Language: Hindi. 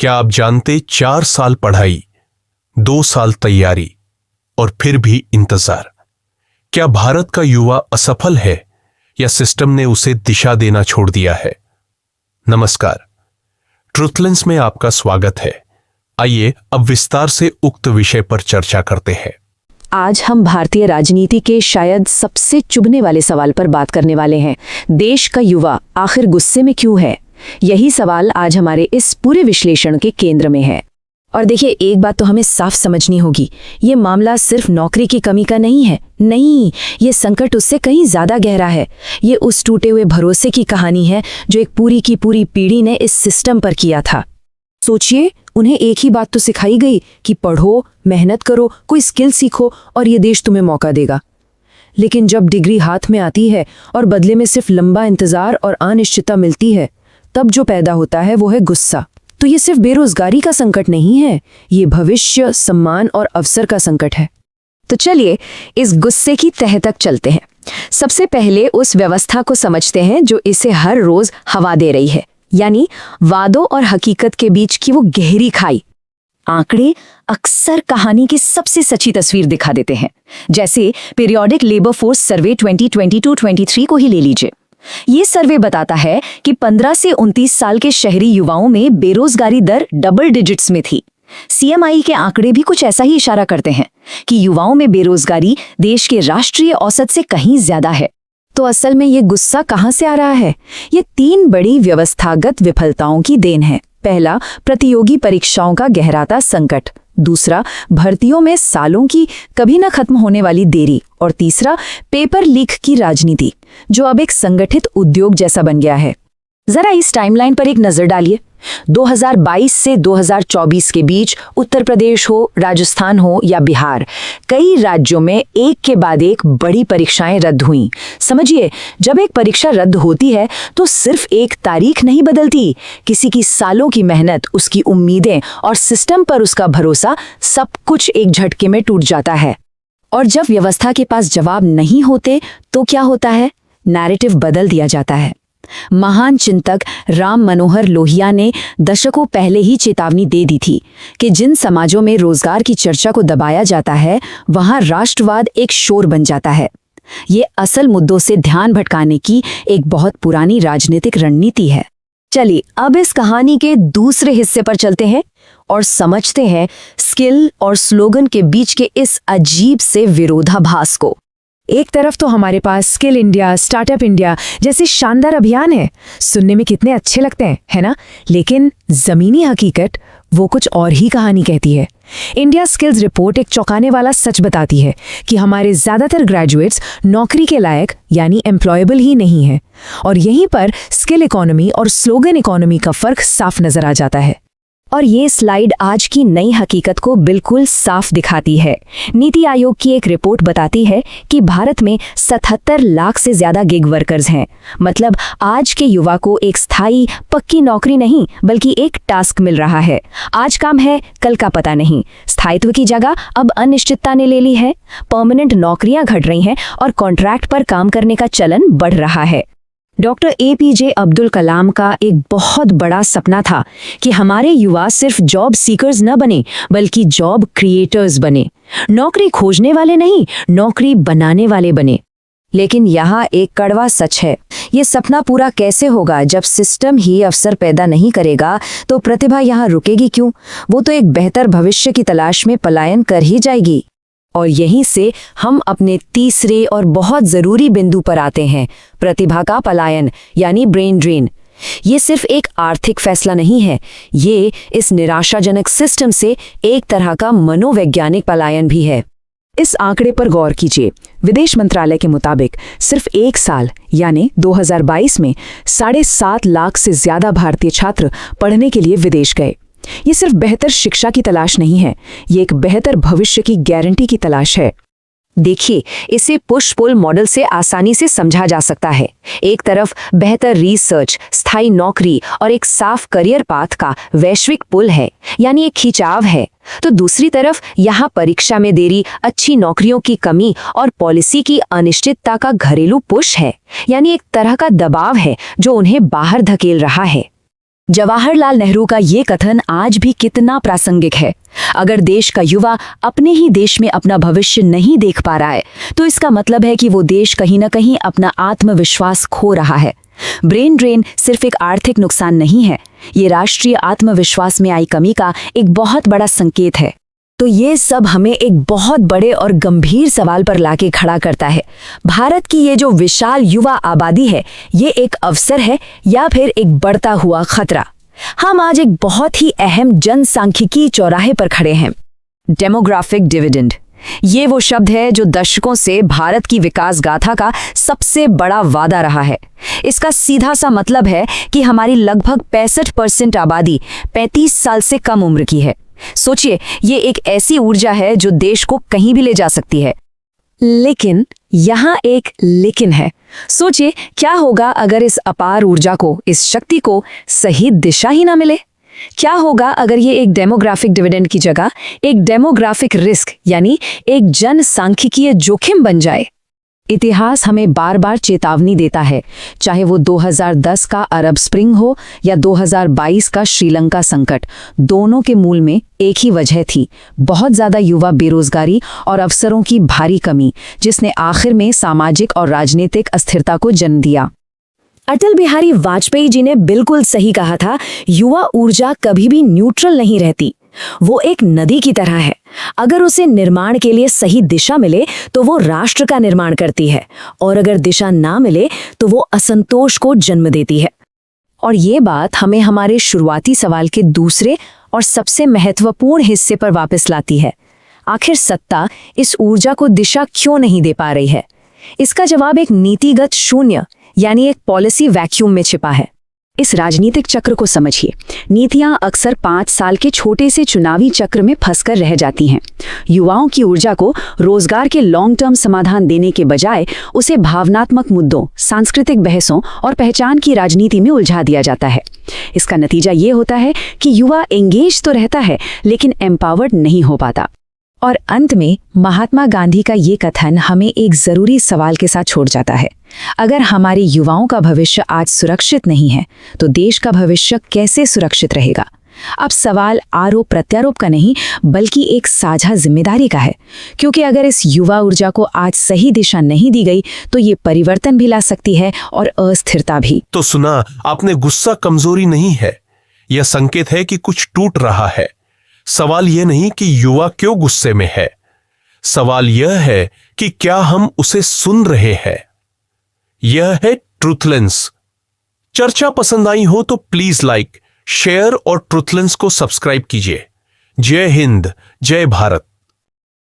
क्या आप जानते 4 साल पढ़ाई, 2 साल तैयारी और फिर भी इंतजार। क्या भारत का युवा असफल है या सिस्टम ने उसे दिशा देना छोड़ दिया है? नमस्कार, ट्रुथलेंस में आपका स्वागत है। आइए अब विस्तार से उक्त विषय पर चर्चा करते हैं। आज हम भारतीय राजनीति के शायद सबसे चुभने वाले सवाल पर बात करने वाले हैं। देश का युवा आखिर गुस्से में क्यों है? यही सवाल आज हमारे इस पूरे विश्लेषण के केंद्र में है। और देखिए, एक बात तो हमें साफ समझनी होगी, ये मामला सिर्फ नौकरी की कमी का नहीं है। नहीं, ये संकट उससे कहीं ज्यादा गहरा है। ये उस टूटे हुए भरोसे की कहानी है जो एक पूरी की पूरी पीढ़ी ने इस सिस्टम पर किया था। सोचिए, उन्हें एक ही बात तो सिखाई गई कि पढ़ो, मेहनत करो, कोई स्किल सीखो और ये देश तुम्हें मौका देगा। लेकिन जब डिग्री हाथ में आती है और बदले में सिर्फ लंबा इंतजार और अनिश्चितता मिलती है, तब जो पैदा होता है वो है गुस्सा। तो ये सिर्फ बेरोजगारी का संकट नहीं है, ये भविष्य, सम्मान और अवसर का संकट है। तो चलिए इस गुस्से की तह तक चलते हैं। सबसे पहले उस व्यवस्था को समझते हैं जो इसे हर रोज हवा दे रही है, यानी वादों और हकीकत के बीच की वो गहरी खाई। आंकड़े अक्सर कहानी की सबसे सच्ची तस्वीर दिखा देते हैं। जैसे पीरियोडिक लेबर फोर्स सर्वे 2022-23 को ही ले लीजिए। ये सर्वे बताता है कि 15 से 29 साल के शहरी युवाओं में बेरोजगारी दर डबल डिजिट्स में थी। सीएमआई के आंकड़े भी कुछ ऐसा ही इशारा करते हैं कि युवाओं में बेरोजगारी देश के राष्ट्रीय औसत से कहीं ज्यादा है। तो असल में ये गुस्सा कहाँ से आ रहा है? ये 3 बड़ी व्यवस्थागत विफलताओं की देन है। पहला, प्रतियोगी परीक्षाओं का गहराता संकट। दूसरा, भर्तियों में सालों की कभी न खत्म होने वाली देरी। और तीसरा, पेपर लीक की राजनीति, जो अब एक संगठित उद्योग जैसा बन गया है। जरा इस टाइमलाइन पर एक नजर डालिए। 2022 से 2024 के बीच उत्तर प्रदेश हो, राजस्थान हो या बिहार, कई राज्यों में एक के बाद एक बड़ी परीक्षाएं रद्द हुईं। समझिए, जब एक परीक्षा रद्द होती है तो सिर्फ एक तारीख नहीं बदलती, किसी की सालों की मेहनत, उसकी उम्मीदें और सिस्टम पर उसका भरोसा, सब कुछ एक झटके में टूट जाता है। और जब व्यवस्था के पास जवाब नहीं होते तो क्या होता है? नैरेटिव बदल दिया जाता है। महान चिंतक राम मनोहर लोहिया ने दशकों पहले ही चेतावनी दे दी थी कि जिन समाजों में रोजगार की चर्चा को दबाया जाता है, वहां राष्ट्रवाद एक शोर बन जाता है। ये असल मुद्दों से ध्यान भटकाने की एक बहुत पुरानी राजनीतिक रणनीति है। चलिए अब इस कहानी के दूसरे हिस्से पर चलते हैं और समझते हैं स्किल और स्लोगन के बीच के इस अजीब से विरोधाभास को। एक तरफ तो हमारे पास स्किल इंडिया, स्टार्टअप इंडिया जैसे शानदार अभियान है, सुनने में कितने अच्छे लगते हैं, है ना? लेकिन जमीनी हकीकत वो कुछ और ही कहानी कहती है। इंडिया स्किल्स रिपोर्ट एक चौंकाने वाला सच बताती है कि हमारे ज्यादातर ग्रेजुएट्स नौकरी के लायक यानी एम्प्लॉयबल ही नहीं है। और यहीं पर स्किल इकोनॉमी और स्लोगन इकोनॉमी का फर्क साफ नजर आ जाता है। और ये स्लाइड आज की नई हकीकत को बिल्कुल साफ दिखाती है। नीति आयोग की एक रिपोर्ट बताती है कि भारत में 77 लाख से ज्यादा गिग वर्कर्स हैं। मतलब आज के युवा को एक स्थायी पक्की नौकरी नहीं बल्कि एक टास्क मिल रहा है। आज काम है, कल का पता नहीं। स्थायित्व की जगह अब अनिश्चितता ने ले ली है। परमानेंट नौकरियां घट रही हैं और कॉन्ट्रैक्ट पर काम करने का चलन बढ़ रहा है। डॉक्टर APJ अब्दुल कलाम का एक बहुत बड़ा सपना था कि हमारे युवा सिर्फ जॉब सीकर्स न बने बल्कि जॉब क्रिएटर्स बने। नौकरी खोजने वाले नहीं, नौकरी बनाने वाले बने। लेकिन यहाँ एक कड़वा सच है, ये सपना पूरा कैसे होगा जब सिस्टम ही अवसर पैदा नहीं करेगा? तो प्रतिभा यहाँ रुकेगी क्यों? वो तो एक बेहतर भविष्य की तलाश में पलायन कर ही जाएगी। और यहीं से हम अपने तीसरे और बहुत ज़रूरी बिंदु पर आते हैं, प्रतिभा का पलायन यानी ब्रेन ड्रेन। ये सिर्फ एक आर्थिक फैसला नहीं है, ये इस निराशाजनक सिस्टम से एक तरह का मनोवैज्ञानिक पलायन भी है। इस आंकड़े पर गौर कीजिए। विदेश मंत्रालय के मुताबिक सिर्फ एक साल यानी 2022 में 7.5 लाख से ज्यादा भारतीय छात्र पढ़ने के लिए विदेश गए। ये सिर्फ बेहतर शिक्षा की तलाश नहीं है, ये एक बेहतर भविष्य की गारंटी की तलाश है। देखिए, इसे पुश पुल मॉडल से आसानी से समझा जा सकता है। एक तरफ बेहतर रिसर्च, स्थायी नौकरी और एक साफ करियर पाथ का वैश्विक पुल है, यानी एक खिंचाव है। तो दूसरी तरफ यहाँ परीक्षा में देरी, अच्छी नौकरियों की कमी और पॉलिसी की अनिश्चितता का घरेलू पुश है, यानी एक तरह का दबाव है जो उन्हें बाहर धकेल रहा है। जवाहरलाल नेहरू का ये कथन आज भी कितना प्रासंगिक है। अगर देश का युवा अपने ही देश में अपना भविष्य नहीं देख पा रहा है तो इसका मतलब है कि वो देश कहीं ना कहीं अपना आत्मविश्वास खो रहा है। ब्रेन ड्रेन सिर्फ एक आर्थिक नुकसान नहीं है, ये राष्ट्रीय आत्मविश्वास में आई कमी का एक बहुत बड़ा संकेत है। तो ये सब हमें एक बहुत बड़े और गंभीर सवाल पर लाके खड़ा करता है। भारत की ये जो विशाल युवा आबादी है, ये एक अवसर है या फिर एक बढ़ता हुआ खतरा? हम आज एक बहुत ही अहम जनसांख्यिकी चौराहे पर खड़े हैं। डेमोग्राफिक डिविडेंड, ये वो शब्द है जो दशकों से भारत की विकास गाथा का सबसे बड़ा वादा रहा है। इसका सीधा सा मतलब है कि हमारी लगभग 65% आबादी 35 साल से कम उम्र की है। सोचिए, ये एक ऐसी ऊर्जा है जो देश को कहीं भी ले जा सकती है। लेकिन यहाँ एक लेकिन है। सोचिए, क्या होगा अगर इस अपार ऊर्जा को, इस शक्ति को सही दिशा ही ना मिले? क्या होगा अगर ये एक डेमोग्राफिक डिविडेंड की जगह एक डेमोग्राफिक रिस्क यानी एक जनसांख्यिकीय जोखिम बन जाए? इतिहास हमें बार बार चेतावनी देता है, चाहे वो 2010 का अरब स्प्रिंग हो या 2022 का श्रीलंका संकट, दोनों के मूल में एक ही वजह थी, बहुत ज्यादा युवा बेरोजगारी और अवसरों की भारी कमी, जिसने आखिर में सामाजिक और राजनीतिक अस्थिरता को जन्म दिया। अटल बिहारी वाजपेयी जी ने बिल्कुल सही कहा था, युवा ऊर्जा कभी भी न्यूट्रल नहीं रहती, वो एक नदी की तरह है। अगर उसे निर्माण के लिए सही दिशा मिले तो वो राष्ट्र का निर्माण करती है, और अगर दिशा ना मिले तो वो असंतोष को जन्म देती है। और ये बात हमें हमारे शुरुआती सवाल के दूसरे और सबसे महत्वपूर्ण हिस्से पर वापस लाती है। आखिर सत्ता इस ऊर्जा को दिशा क्यों नहीं दे पा रही है? इसका जवाब एक नीतिगत शून्य यानी एक पॉलिसी वैक्यूम में छिपा है। इस राजनीतिक चक्र को समझिए। नीतियां अक्सर 5 साल के छोटे से चुनावी चक्र में फंसकर रह जाती हैं। युवाओं की ऊर्जा को रोजगार के लॉन्ग टर्म समाधान देने के बजाय उसे भावनात्मक मुद्दों, सांस्कृतिक बहसों और पहचान की राजनीति में उलझा दिया जाता है। इसका नतीजा ये होता है कि युवा एंगेज तो रहता है लेकिन एम्पावर्ड नहीं हो पाता। और अंत में महात्मा गांधी का ये कथन हमें एक जरूरी सवाल के साथ छोड़ जाता है। अगर हमारे युवाओं का भविष्य आज सुरक्षित नहीं है तो देश का भविष्य कैसे सुरक्षित रहेगा? अब सवाल आरोप प्रत्यारोप का नहीं बल्कि एक साझा जिम्मेदारी का है, क्योंकि अगर इस युवा ऊर्जा को आज सही दिशा नहीं दी गई तो ये परिवर्तन भी ला सकती है और अस्थिरता भी। तो सुना आपने, गुस्सा कमजोरी नहीं है, यह संकेत है कि कुछ टूट रहा है। सवाल यह नहीं कि युवा क्यों गुस्से में है, सवाल यह है कि क्या हम उसे सुन रहे हैं। यह है ट्रूथलेंस। चर्चा पसंद आई हो तो प्लीज लाइक, शेयर और ट्रूथलेंस को सब्सक्राइब कीजिए। जय हिंद, जय भारत।